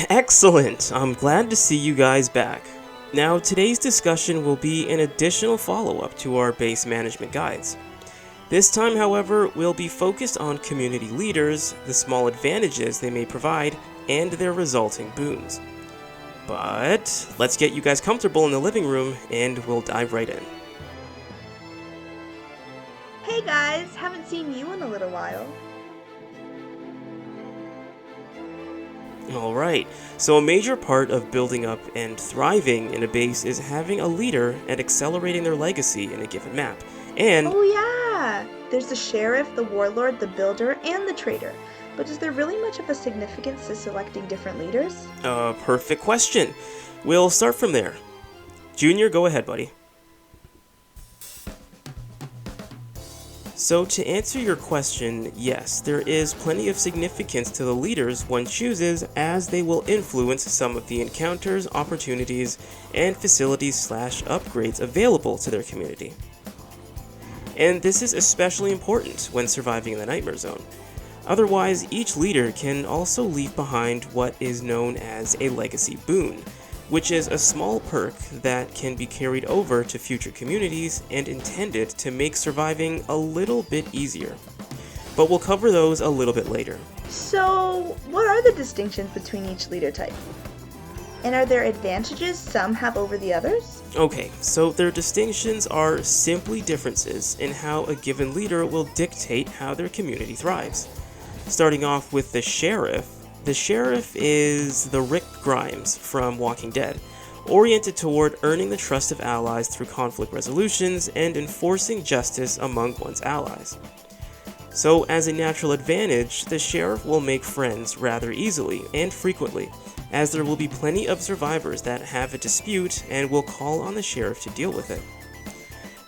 Excellent! I'm glad to see you guys back. Now, today's discussion will be an additional follow-up to our base management guides. This time, however, we'll be focused on community leaders, the small advantages they may provide, and their resulting boons. But let's get you guys comfortable in the living room and we'll dive right in. Hey guys, haven't seen you in a little while. Alright, so a major part of building up and thriving in a base is having a leader and accelerating their legacy in a given map. And Oh yeah! There's the sheriff, the warlord, the builder, and the trader. But is there really much of a significance to selecting different leaders? Perfect question. We'll start from there. Junior, go ahead, buddy. So to answer your question, yes, there is plenty of significance to the leaders one chooses, as they will influence some of the encounters, opportunities, and facilities/upgrades available to their community. And this is especially important when surviving in the Nightmare Zone. Otherwise, each leader can also leave behind what is known as a legacy boon, which is a small perk that can be carried over to future communities and intended to make surviving a little bit easier. But we'll cover those a little bit later. So, what are the distinctions between each leader type? And are there advantages some have over the others? Okay, so their distinctions are simply differences in how a given leader will dictate how their community thrives. Starting off with the sheriff. The sheriff is the Rick Grimes from Walking Dead, oriented toward earning the trust of allies through conflict resolutions and enforcing justice among one's allies. So, as a natural advantage, the sheriff will make friends rather easily and frequently, as there will be plenty of survivors that have a dispute and will call on the sheriff to deal with it.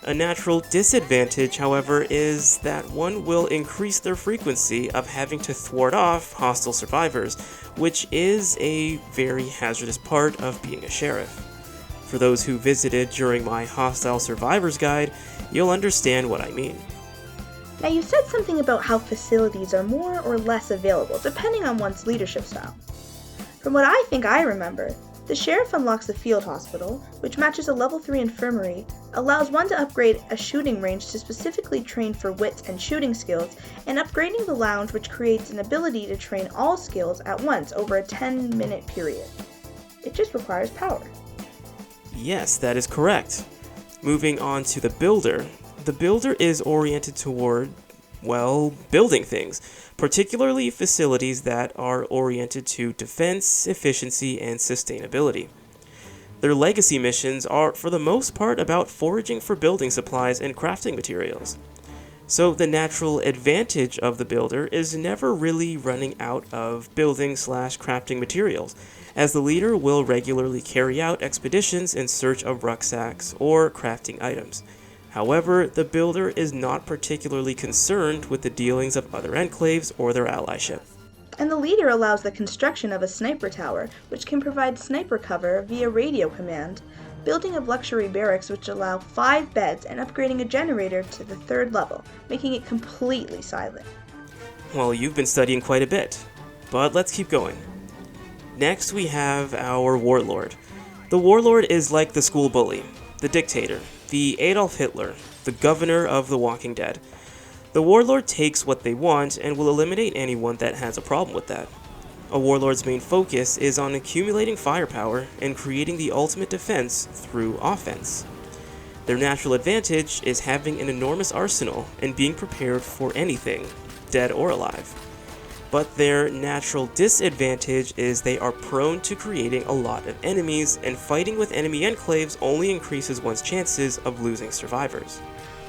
A natural disadvantage, however, is that one will increase their frequency of having to thwart off hostile survivors, which is a very hazardous part of being a sheriff. For those who visited during my Hostile Survivors guide, you'll understand what I mean. Now you said something about how facilities are more or less available depending on one's leadership style. From what I think I remember, the sheriff unlocks the field hospital, which matches a level 3 infirmary, allows one to upgrade a shooting range to specifically train for wits and shooting skills, and upgrading the lounge, which creates an ability to train all skills at once over a 10-minute period. It just requires power. Yes, that is correct. Moving on to the builder. The builder is oriented toward, well, building things, particularly facilities that are oriented to defense, efficiency, and sustainability. Their legacy missions are, for the most part, about foraging for building supplies and crafting materials. So the natural advantage of the builder is never really running out of building/crafting materials, as the leader will regularly carry out expeditions in search of rucksacks or crafting items. However, the builder is not particularly concerned with the dealings of other enclaves or their allyship. And the leader allows the construction of a sniper tower, which can provide sniper cover via radio command, building of luxury barracks which allow 5 beds, and upgrading a generator to the 3rd level, making it completely silent. Well, you've been studying quite a bit, but let's keep going. Next we have our Warlord. The Warlord is like the school bully, the dictator, the Adolf Hitler, the governor of the Walking Dead. The Warlord takes what they want and will eliminate anyone that has a problem with that. A Warlord's main focus is on accumulating firepower and creating the ultimate defense through offense. Their natural advantage is having an enormous arsenal and being prepared for anything, dead or alive. But their natural disadvantage is they are prone to creating a lot of enemies, and fighting with enemy enclaves only increases one's chances of losing survivors.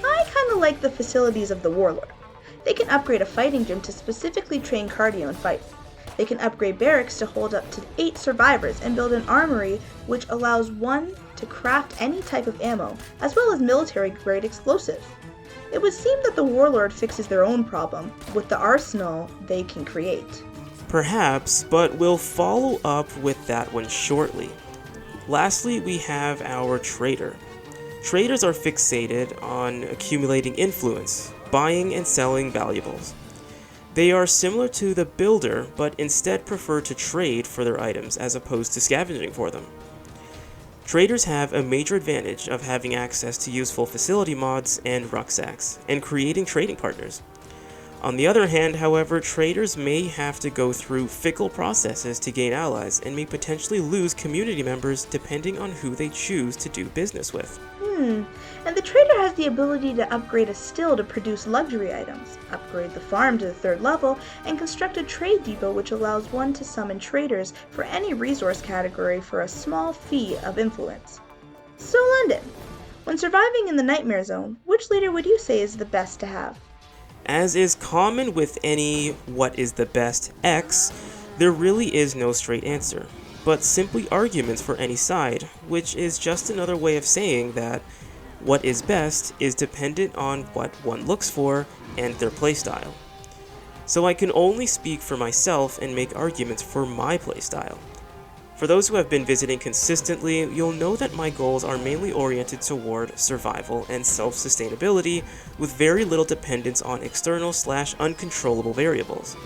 I kinda like the facilities of the Warlord. They can upgrade a fighting gym to specifically train cardio and fight. They can upgrade barracks to hold up to 8 survivors and build an armory which allows one to craft any type of ammo, as well as military-grade explosives. It would seem that the Warlord fixes their own problem with the arsenal they can create. Perhaps, but we'll follow up with that one shortly. Lastly, we have our Trader. Traders are fixated on accumulating influence, buying and selling valuables. They are similar to the builder, but instead prefer to trade for their items as opposed to scavenging for them. Traders have a major advantage of having access to useful facility mods and rucksacks, and creating trading partners. On the other hand, however, traders may have to go through fickle processes to gain allies and may potentially lose community members depending on who they choose to do business with. And the trader has the ability to upgrade a still to produce luxury items, upgrade the farm to the 3rd level, and construct a trade depot which allows one to summon traders for any resource category for a small fee of influence. So London, when surviving in the Nightmare Zone, which leader would you say is the best to have? As is common with any what is the best X, there really is no straight answer, but simply arguments for any side, which is just another way of saying that what is best is dependent on what one looks for and their playstyle. So I can only speak for myself and make arguments for my playstyle. For those who have been visiting consistently, you'll know that my goals are mainly oriented toward survival and self-sustainability with very little dependence on external/uncontrollable variables.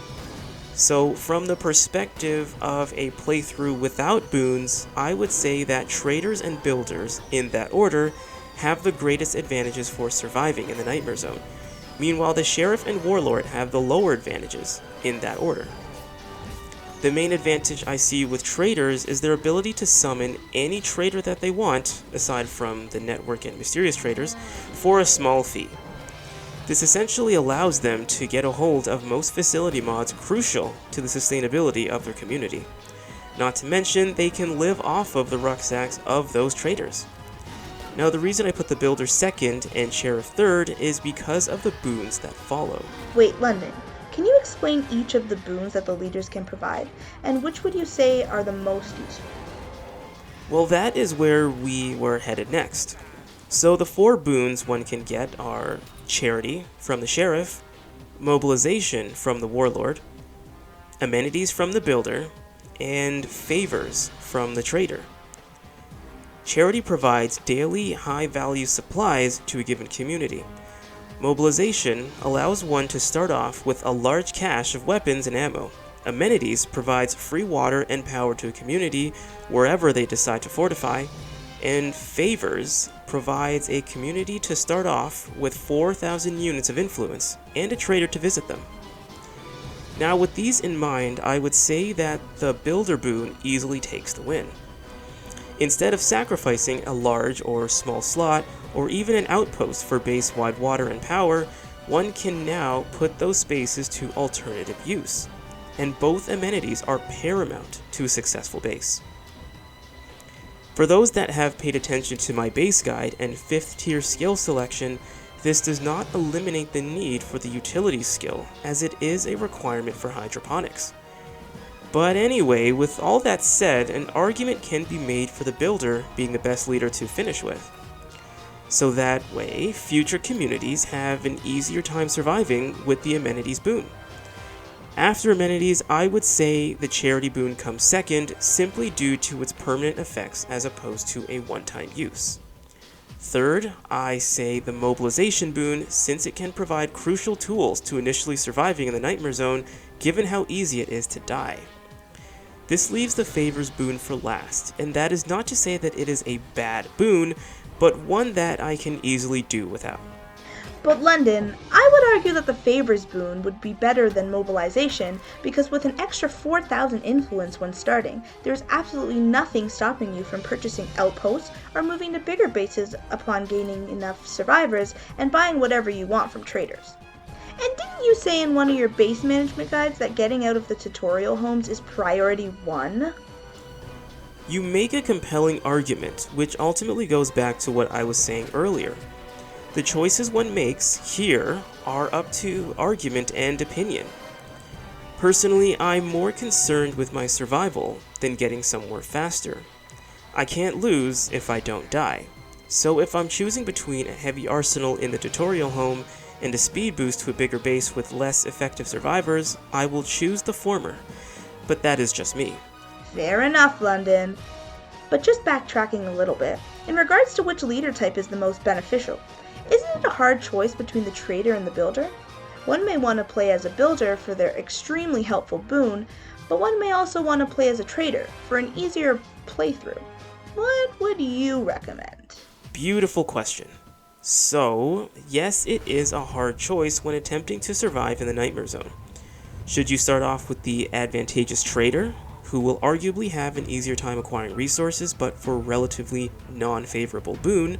So from the perspective of a playthrough without boons, I would say that traders and builders, in that order, have the greatest advantages for surviving in the Nightmare Zone. Meanwhile, the Sheriff and Warlord have the lower advantages, in that order. The main advantage I see with traders is their ability to summon any trader that they want, aside from the network and mysterious traders, for a small fee. This essentially allows them to get a hold of most facility mods crucial to the sustainability of their community. Not to mention, they can live off of the rucksacks of those traders. Now, the reason I put the builder second and Sheriff third is because of the boons that follow. Wait, London, can you explain each of the boons that the leaders can provide, and which would you say are the most useful? Well, that is where we were headed next. So the 4 boons one can get are Charity from the Sheriff, Mobilization from the Warlord, Amenities from the Builder, and Favors from the Trader. Charity provides daily high-value supplies to a given community. Mobilization allows one to start off with a large cache of weapons and ammo. Amenities provides free water and power to a community wherever they decide to fortify. And Favors provides a community to start off with 4,000 units of influence and a trader to visit them. Now, with these in mind, I would say that the Builder boon easily takes the win. Instead of sacrificing a large or small slot, or even an outpost for base-wide water and power, one can now put those spaces to alternative use, and both amenities are paramount to a successful base. For those that have paid attention to my base guide and 5th tier skill selection, this does not eliminate the need for the utility skill, as it is a requirement for hydroponics. But anyway, with all that said, an argument can be made for the builder being the best leader to finish with. So that way, future communities have an easier time surviving with the amenities boon. After amenities, I would say the charity boon comes second, simply due to its permanent effects as opposed to a one-time use. Third, I say the mobilization boon, since it can provide crucial tools to initially surviving in the Nightmare Zone, given how easy it is to die. This leaves the Favors boon for last, and that is not to say that it is a bad boon, but one that I can easily do without. But London, I would argue that the Favors boon would be better than mobilization, because with an extra 4,000 influence when starting, there's absolutely nothing stopping you from purchasing outposts or moving to bigger bases upon gaining enough survivors and buying whatever you want from traders. And didn't you say in one of your base management guides that getting out of the tutorial homes is priority 1? You make a compelling argument, which ultimately goes back to what I was saying earlier. The choices one makes here are up to argument and opinion. Personally, I'm more concerned with my survival than getting somewhere faster. I can't lose if I don't die. So if I'm choosing between a heavy arsenal in the tutorial home and a speed boost to a bigger base with less effective survivors, I will choose the former. But that is just me. Fair enough, London. But just backtracking a little bit, in regards to which leader type is the most beneficial, isn't it a hard choice between the trader and the builder? One may want to play as a builder for their extremely helpful boon, but one may also want to play as a trader for an easier playthrough. What would you recommend? Beautiful question. So, yes, it is a hard choice when attempting to survive in the Nightmare Zone. Should you start off with the advantageous trader, who will arguably have an easier time acquiring resources but for relatively non-favorable boon,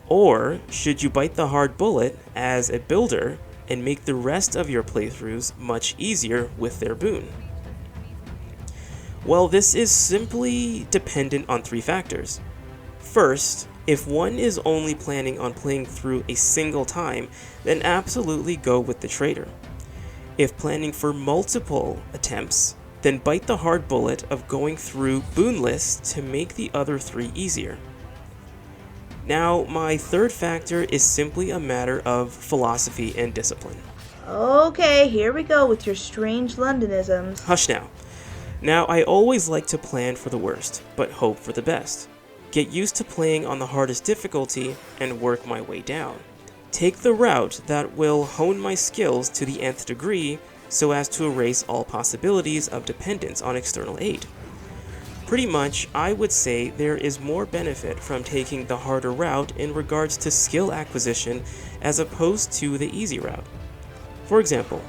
or should you bite the hard bullet as a builder and make the rest of your playthroughs much easier with their boon? Well, this is simply dependent on 3 factors. First, if one is only planning on playing through a single time, then absolutely go with the trader. If planning for multiple attempts, then bite the hard bullet of going through boon lists to make the other 3 easier. Now, my third factor is simply a matter of philosophy and discipline. Okay, here we go with your strange Londonisms. Hush now. Now, I always like to plan for the worst, but hope for the best. Get used to playing on the hardest difficulty and work my way down. Take the route that will hone my skills to the nth degree so as to erase all possibilities of dependence on external aid. Pretty much, I would say there is more benefit from taking the harder route in regards to skill acquisition as opposed to the easy route. For example,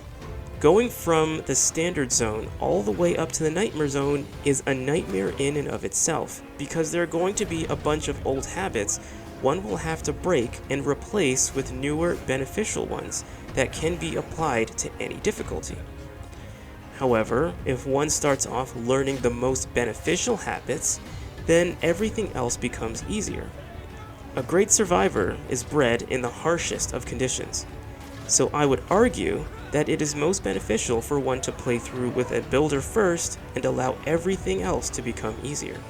going from the standard zone all the way up to the nightmare zone is a nightmare in and of itself, because there are going to be a bunch of old habits one will have to break and replace with newer beneficial ones that can be applied to any difficulty. However, if one starts off learning the most beneficial habits, then everything else becomes easier. A great survivor is bred in the harshest of conditions, so I would argue that it is most beneficial for one to play through with a builder first and allow everything else to become easier.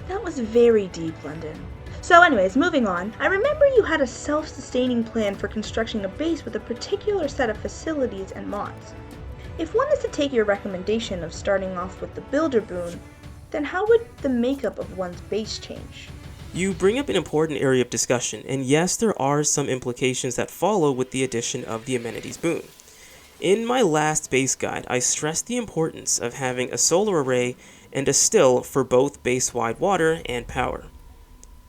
That was very deep, London. So anyways, moving on, I remember you had a self-sustaining plan for constructing a base with a particular set of facilities and mods. If one is to take your recommendation of starting off with the builder boon, then how would the makeup of one's base change? You bring up an important area of discussion, and yes, there are some implications that follow with the addition of the amenities boon. In my last base guide, I stressed the importance of having a solar array and a still for both base-wide water and power.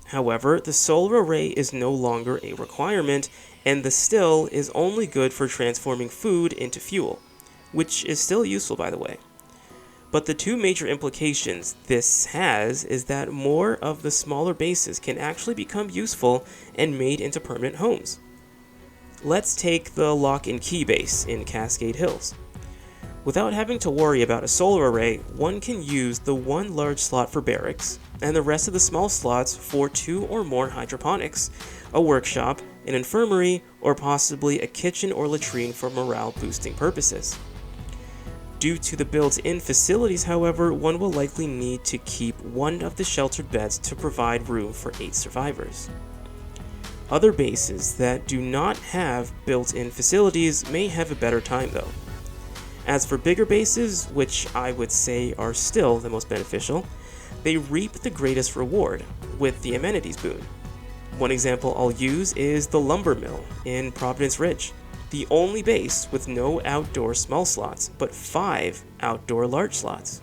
However, the solar array is no longer a requirement, and the still is only good for transforming food into fuel, which is still useful, by the way. But the 2 major implications this has is that more of the smaller bases can actually become useful and made into permanent homes. Let's take the Lock and Key base in Cascade Hills. Without having to worry about a solar array, one can use the 1 large slot for barracks, and the rest of the small slots for 2 or more hydroponics, a workshop, an infirmary, or possibly a kitchen or latrine for morale-boosting purposes. Due to the built-in facilities, however, one will likely need to keep 1 of the sheltered beds to provide room for 8 survivors. Other bases that do not have built-in facilities may have a better time though. As for bigger bases, which I would say are still the most beneficial, they reap the greatest reward with the amenities boon. One example I'll use is the Lumber Mill in Providence Ridge, the only base with no outdoor small slots, but 5 outdoor large slots.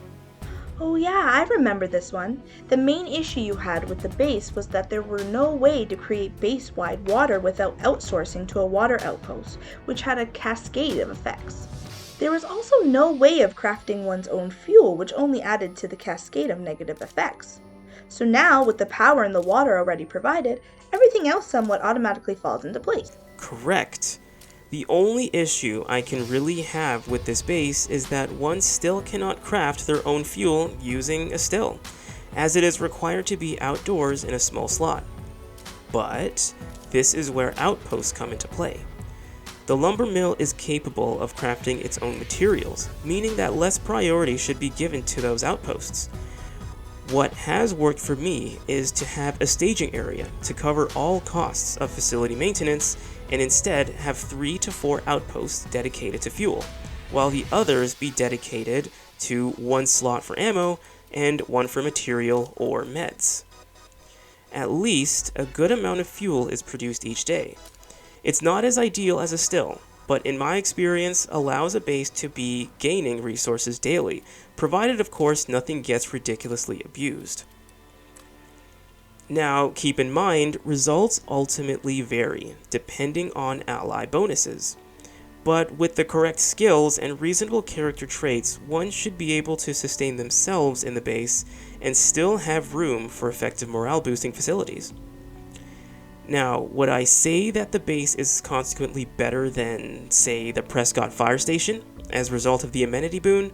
Oh yeah, I remember this one. The main issue you had with the base was that there were no way to create base-wide water without outsourcing to a water outpost, which had a cascade of effects. There was also no way of crafting one's own fuel, which only added to the cascade of negative effects. So now, with the power and the water already provided, everything else somewhat automatically falls into place. Correct. The only issue I can really have with this base is that one still cannot craft their own fuel using a still, as it is required to be outdoors in a small slot. But this is where outposts come into play. The lumber mill is capable of crafting its own materials, meaning that less priority should be given to those outposts. What has worked for me is to have a staging area to cover all costs of facility maintenance, and instead have 3 to 4 outposts dedicated to fuel, while the others be dedicated to 1 slot for ammo and 1 for material or meds. At least a good amount of fuel is produced each day, It's not as ideal as a still, but in my experience allows a base to be gaining resources daily, provided of course nothing gets ridiculously abused. Now, keep in mind, results ultimately vary, depending on ally bonuses. But with the correct skills and reasonable character traits, one should be able to sustain themselves in the base and still have room for effective morale boosting facilities. Now, would I say that the base is consequently better than, say, the Prescott Fire Station as a result of the amenity boon?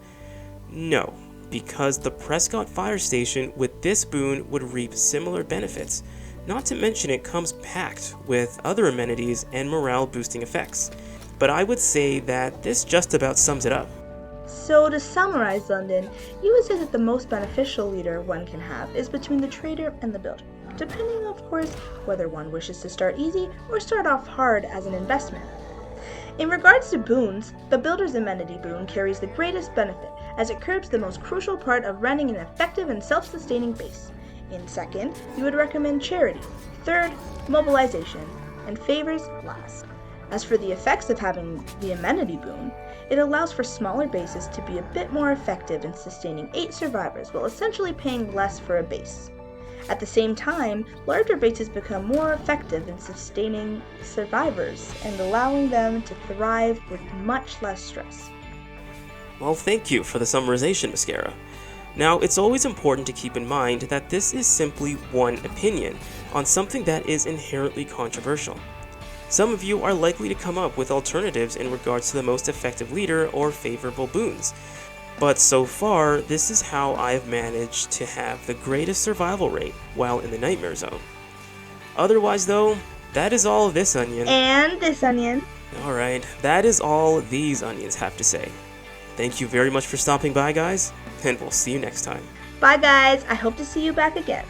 No, because the Prescott Fire Station with this boon would reap similar benefits, not to mention it comes packed with other amenities and morale boosting effects. But I would say that this just about sums it up. So to summarize, London, you would say that the most beneficial leader one can have is between the trader and the builder, depending of course whether one wishes to start easy or start off hard as an investment. In regards to boons, the builder's amenity boon carries the greatest benefit as it curbs the most crucial part of running an effective and self-sustaining base. In second, you would recommend charity, third, mobilization, and favors last. As for the effects of having the amenity boon, it allows for smaller bases to be a bit more effective in sustaining 8 survivors while essentially paying less for a base. At the same time, larger bases become more effective in sustaining survivors and allowing them to thrive with much less stress. Well, thank you for the summarization, Mascara. Now, it's always important to keep in mind that this is simply one opinion on something that is inherently controversial. Some of you are likely to come up with alternatives in regards to the most effective leader or favorable boons, but so far, this is how I've managed to have the greatest survival rate while in the Nightmare Zone. Otherwise though, that is all this onion. And this onion. Alright, that is all these onions have to say. Thank you very much for stopping by, guys, and we'll see you next time. Bye guys, I hope to see you back again.